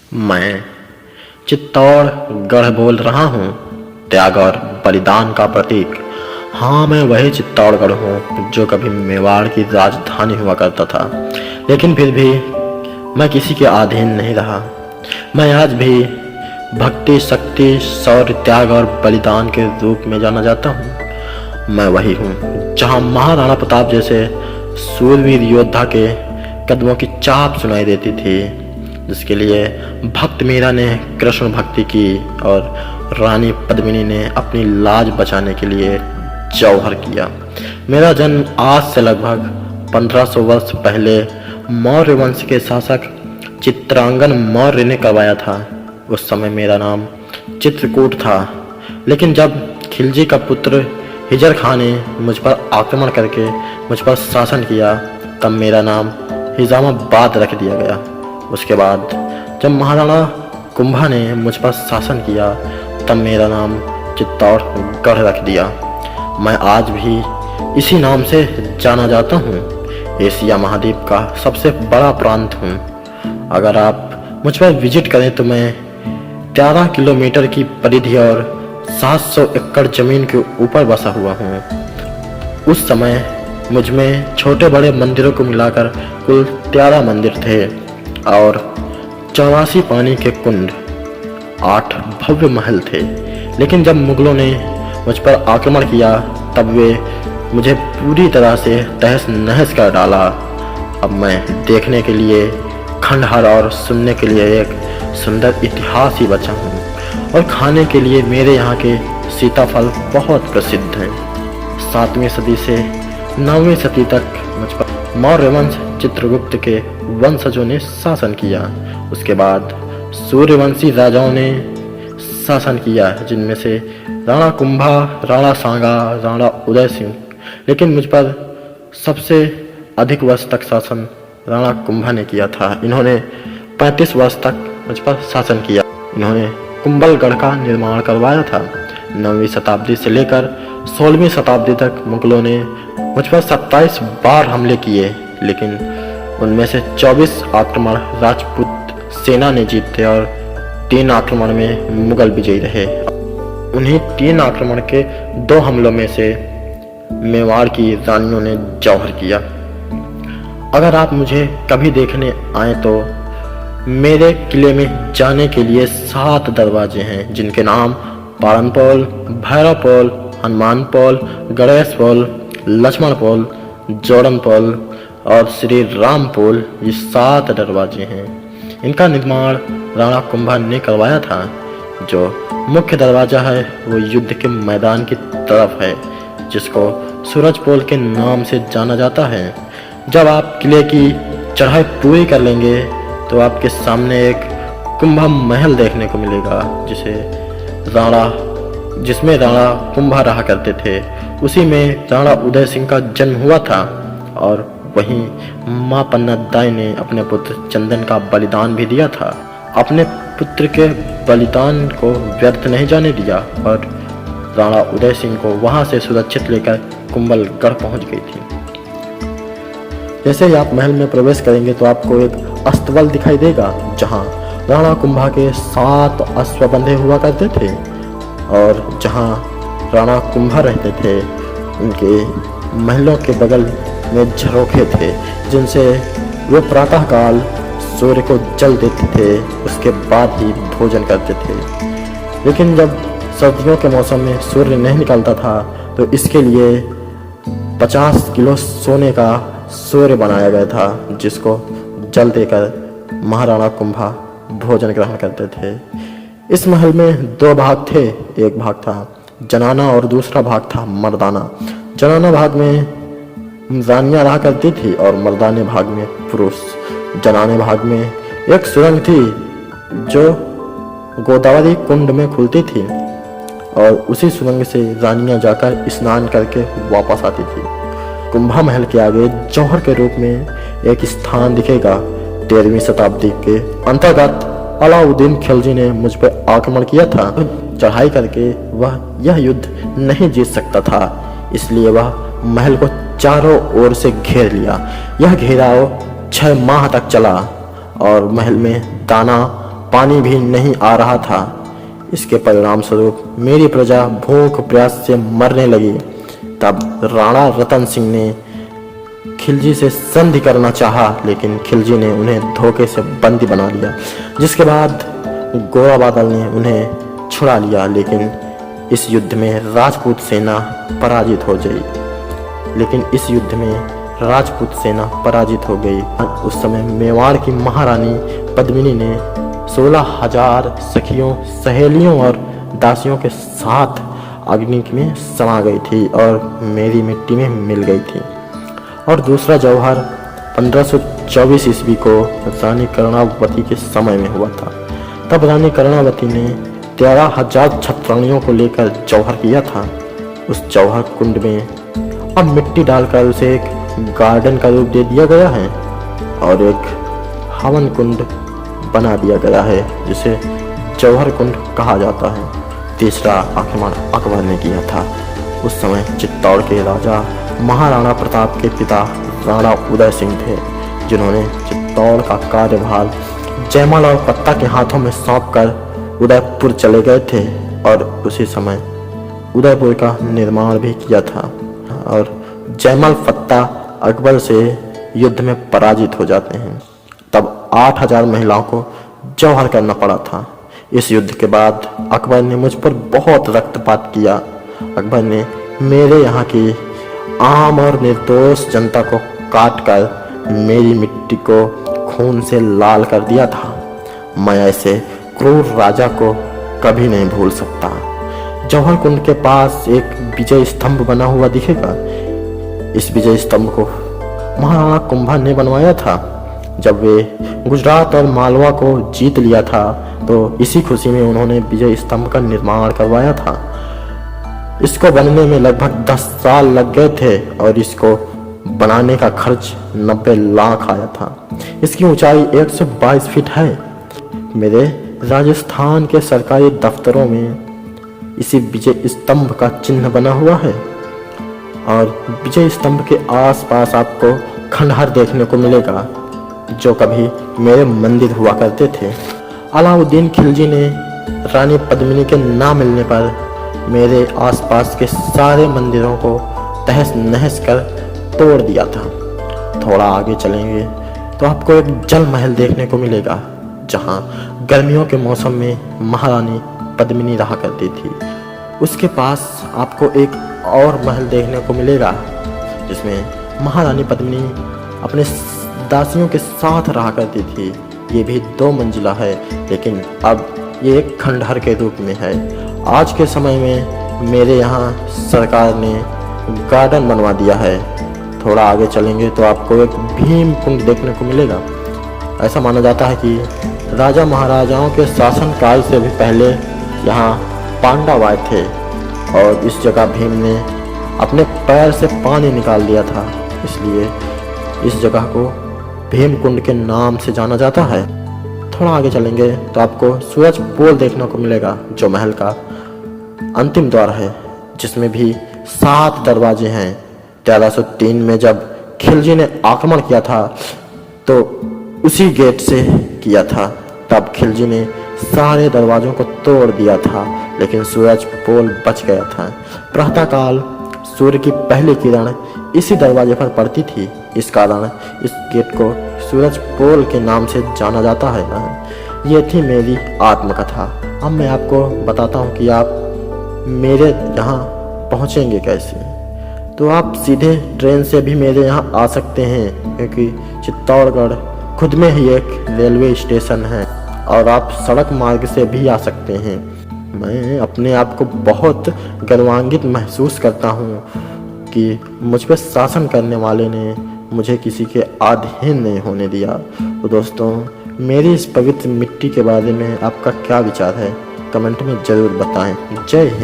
मैं चित्तौड़गढ़ बोल रहा हूँ, त्याग और बलिदान का प्रतीक। हाँ, मैं वही चित्तौड़गढ़ हूँ जो कभी मेवाड़ की राजधानी हुआ करता था, लेकिन फिर भी मैं किसी के अधीन नहीं रहा। मैं आज भी भक्ति, शक्ति, शौर्य, त्याग और बलिदान के रूप में जाना जाता हूँ। मैं वही हूँ जहाँ महाराणा प्रताप जैसे सूरवीर योद्धा के कदमों की चाप सुनाई देती थी, जिसके लिए भक्त मीरा ने कृष्ण भक्ति की और रानी पद्मिनी ने अपनी लाज बचाने के लिए जौहर किया। मेरा जन्म आज से लगभग 1500 वर्ष पहले मौर्य वंश के शासक चित्रांगन मौर्य ने करवाया था। उस समय मेरा नाम चित्रकूट था, लेकिन जब खिलजी का पुत्र हिजर खां ने मुझ पर आक्रमण करके मुझ पर शासन किया, तब मेरा नाम हिजामाबाद रख दिया गया। उसके बाद जब महाराणा कुंभा ने मुझ पर शासन किया, तब मेरा नाम चित्तौड़गढ़ रख दिया। मैं आज भी इसी नाम से जाना जाता हूँ। एशिया महाद्वीप का सबसे बड़ा प्रांत हूँ। अगर आप मुझ पर विजिट करें तो मैं 13 किलोमीटर की परिधि और 700 एकड़ जमीन के ऊपर बसा हुआ हूँ। उस समय मुझ में छोटे बड़े मंदिरों को मिलाकर कुल 13 मंदिर थे और 84 पानी के कुंड, 8 भव्य महल थे। लेकिन जब मुगलों ने मुझ पर आक्रमण किया, तब वे मुझे पूरी तरह से तहस नहस कर डाला। अब मैं देखने के लिए खंडहर और सुनने के लिए एक सुंदर इतिहास ही बचा हूँ, और खाने के लिए मेरे यहाँ के सीताफल बहुत प्रसिद्ध हैं। 7वीं सदी से 9वीं सदी तक मुझ पर मौर्य वंश चित्रगुप्त के वंशजों ने शासन किया। उसके बाद सूर्यवंशी राजाओं ने शासन किया, जिनमें से राणा कुंभा, राणा सांगा, राणा उदय सिंह। लेकिन मुझ पर सबसे अधिक वर्ष तक शासन राणा कुंभा ने किया था। इन्होंने 35 वर्ष तक मुझ पर शासन किया। इन्होंने कुंभलगढ़ का निर्माण करवाया था। 9वीं शताब्दी से लेकर 16वीं शताब्दी तक मुगलों ने मुझ पर 27 बार हमले किए, लेकिन उनमें से 24 आक्रमण राजपूत सेना ने जीते और 3 आक्रमण में मुगल विजयी रहे। उन्हीं 3 आक्रमण के 2 हमलों में से मेवाड़ की रानियों ने जौहर किया। अगर आप मुझे कभी देखने आए तो मेरे किले में जाने के लिए 7 दरवाजे हैं, जिनके नाम पारन पोल, भैरव पोल, हनुमान पोल, गणेश पोल, लक्ष्मण पोल, जोड़न पोल और श्री राम पोल। ये 7 दरवाजे हैं। इनका निर्माण राणा कुंभा ने करवाया था। जो मुख्य दरवाजा है वो युद्ध के मैदान की तरफ है, जिसको सूरज पोल के नाम से जाना जाता है। जब आप किले की चढ़ाई पूरी कर लेंगे तो आपके सामने एक कुंभा महल देखने को मिलेगा, जिसमें राणा कुंभा रहा करते थे। उसी में राणा उदय सिंह का जन्म हुआ था, और वहीं माँ पन्नादाई ने अपने पुत्र चंदन का बलिदान भी दिया था। अपने पुत्र के बलिदान को व्यर्थ नहीं जाने दिया, और राणा उदय सिंह को वहां से सुरक्षित लेकर कुंभलगढ़ पहुंच गई थी। जैसे ही आप महल में प्रवेश करेंगे तो आपको एक अस्तबल दिखाई देगा, जहां राणा कुंभा के 7 अश्व बंधे हुआ करते थे, और जहां राणा कुंभा रहते थे उनके महलों के बगल में झरोखे थे, जिनसे वे प्रातःकाल सूर्य को जल देते थे। उसके बाद ही भोजन करते थे। लेकिन जब सर्दियों के मौसम में सूर्य नहीं निकलता था, तो इसके लिए 50 किलो सोने का सूर्य बनाया गया था, जिसको जल देकर महाराणा कुंभा भोजन ग्रहण करते थे। इस महल में 2 भाग थे। एक भाग था जनाना और दूसरा भाग था मर्दाना। जनाना भाग में रानियां रहा करती थी और मर्दाने भाग में पुरुष। जनाने भाग में एक सुरंग थी जो गोदावरी कुंड में खुलती थी, और उसी सुरंग से रानियां जाकर स्नान करके वापस आती थी। कुंभा महल के आगे जौहर के रूप में एक स्थान दिखेगा। 13वीं शताब्दी के अंतर्गत अलाउद्दीन खिलजी ने मुझ पर आक्रमण किया था। चढ़ाई करके वह यह युद्ध नहीं जीत सकता था, इसलिए वह महल को चारों ओर से घेर लिया। यह घेराव 6 माह तक चला, और महल में दाना पानी भी नहीं आ रहा था। इसके परिणाम स्वरूप मेरी प्रजा भूख प्यास से मरने लगी। तब राणा रतन सिंह ने खिलजी से संधि करना चाहा, लेकिन खिलजी ने उन्हें धोखे से बंदी बना लिया। जिसके बाद गोरा बादल ने उन्हें छुड़ा लिया, लेकिन इस युद्ध में राजपूत सेना पराजित हो गई। उस समय मेवाड़ की महारानी पद्मिनी ने 16,000 सखियों, सहेलियों और दासियों के साथ अग्नि में समा गई थी और मेरी मिट्टी में मिल गई थी। और दूसरा जौहर 1524 ईस्वी को रानी कर्णावती के समय में हुआ था। तब रानी कर्णावती ने 13,000 छत्राणियों को लेकर जौहर किया था। उस जौहर कुंड में अब मिट्टी डालकर उसे एक गार्डन का रूप दे दिया गया है और एक हवन कुंड बना दिया गया है, जिसे जौहर कुंड कहा जाता है। तीसरा आक्रमण अकबर ने किया था। उस समय चित्तौड़ के राजा महाराणा प्रताप के पिता राणा उदय सिंह थे, जिन्होंने चित्तौड़ का कार्यभार जयमल और पत्ता के हाथों में सौंपकर उदयपुर चले गए थे और उसी समय उदयपुर का निर्माण भी किया था। और जयमल पत्ता अकबर से युद्ध में पराजित हो जाते हैं। तब 8,000 महिलाओं को जौहर करना पड़ा था। इस युद्ध के बाद अकबर ने मुझ पर बहुत रक्तपात किया। अकबर ने मेरे यहाँ की आम और निर्दोष जनता को काटकर मेरी मिट्टी को खून से लाल कर दिया था। मैं ऐसे क्रूर राजा को कभी नहीं भूल सकता। जौहर कुंड के पास एक विजय स्तंभ बना हुआ दिखेगा। इस विजय स्तंभ को महाराणा कुंभा ने बनवाया था। जब वे गुजरात और मालवा को जीत लिया था, तो इसी खुशी में उन्होंने विजय स्तंभ का निर्माण करवाया था। इसको बनने में लगभग 10 साल लग गए थे और इसको बनाने का खर्च 90 लाख आया था। इसकी ऊंचाई 122 फीट है। मेरे राजस्थान के सरकारी दफ्तरों में इसी विजय स्तंभ का चिन्ह बना हुआ है और विजय स्तंभ के आसपास आपको खंडहर देखने को मिलेगा, जो कभी मेरे मंदिर हुआ करते थे। अलाउद्दीन खिलजी ने रानी पद्मिनी के ना मिलने पर मेरे आसपास के सारे मंदिरों को तहस नहस कर तोड़ दिया था। थोड़ा आगे चलेंगे तो आपको एक जल महल देखने को मिलेगा, जहां गर्मियों के मौसम में महारानी पद्मिनी रहा करती थी। उसके पास आपको एक और महल देखने को मिलेगा, जिसमें महारानी पद्मिनी अपने दासियों के साथ रहा करती थी। ये भी 2 मंजिला है, लेकिन अब ये एक खंडहर के रूप में है। आज के समय में मेरे यहाँ सरकार ने गार्डन बनवा दिया है। थोड़ा आगे चलेंगे तो आपको एक भीम कुंड देखने को मिलेगा। ऐसा माना जाता है कि राजा महाराजाओं के शासनकाल से भी पहले यहाँ पांडव आए थे और इस जगह भीम ने अपने पैर से पानी निकाल दिया था, इसलिए इस जगह को भीम कुंड के नाम से जाना जाता है। थोड़ा आगे चलेंगे तो आपको सूरज पोल देखने को मिलेगा, जो महल का अंतिम द्वार है, जिसमें भी 7 दरवाजे हैं। 1303 में जब खिलजी ने आक्रमण किया था तो उसी गेट से किया था। तब खिलजी ने सारे दरवाजों को तोड़ दिया था, लेकिन सूरज पोल बच गया था। प्रातःकाल सूर्य की पहली किरण इसी दरवाजे पर पड़ती थी। इस कारण इस गेट को सूरज पोल के नाम से जाना जाता है। ये थी मेरी आत्मकथा। अब मैं आपको बताता हूँ कि आप मेरे यहाँ पहुँचेंगे कैसे। तो आप सीधे ट्रेन से भी मेरे यहाँ आ सकते हैं, क्योंकि चित्तौड़गढ़ खुद में ही एक रेलवे स्टेशन है, और आप सड़क मार्ग से भी आ सकते हैं। मैं अपने आप को बहुत गर्वान्वित महसूस करता हूँ कि मुझ पर शासन करने वाले ने मुझे किसी के अधीन नहीं होने दिया। तो दोस्तों, मेरी इस पवित्र मिट्टी के बारे में आपका क्या विचार है, कमेंट में ज़रूर बताएं। जय हिंद।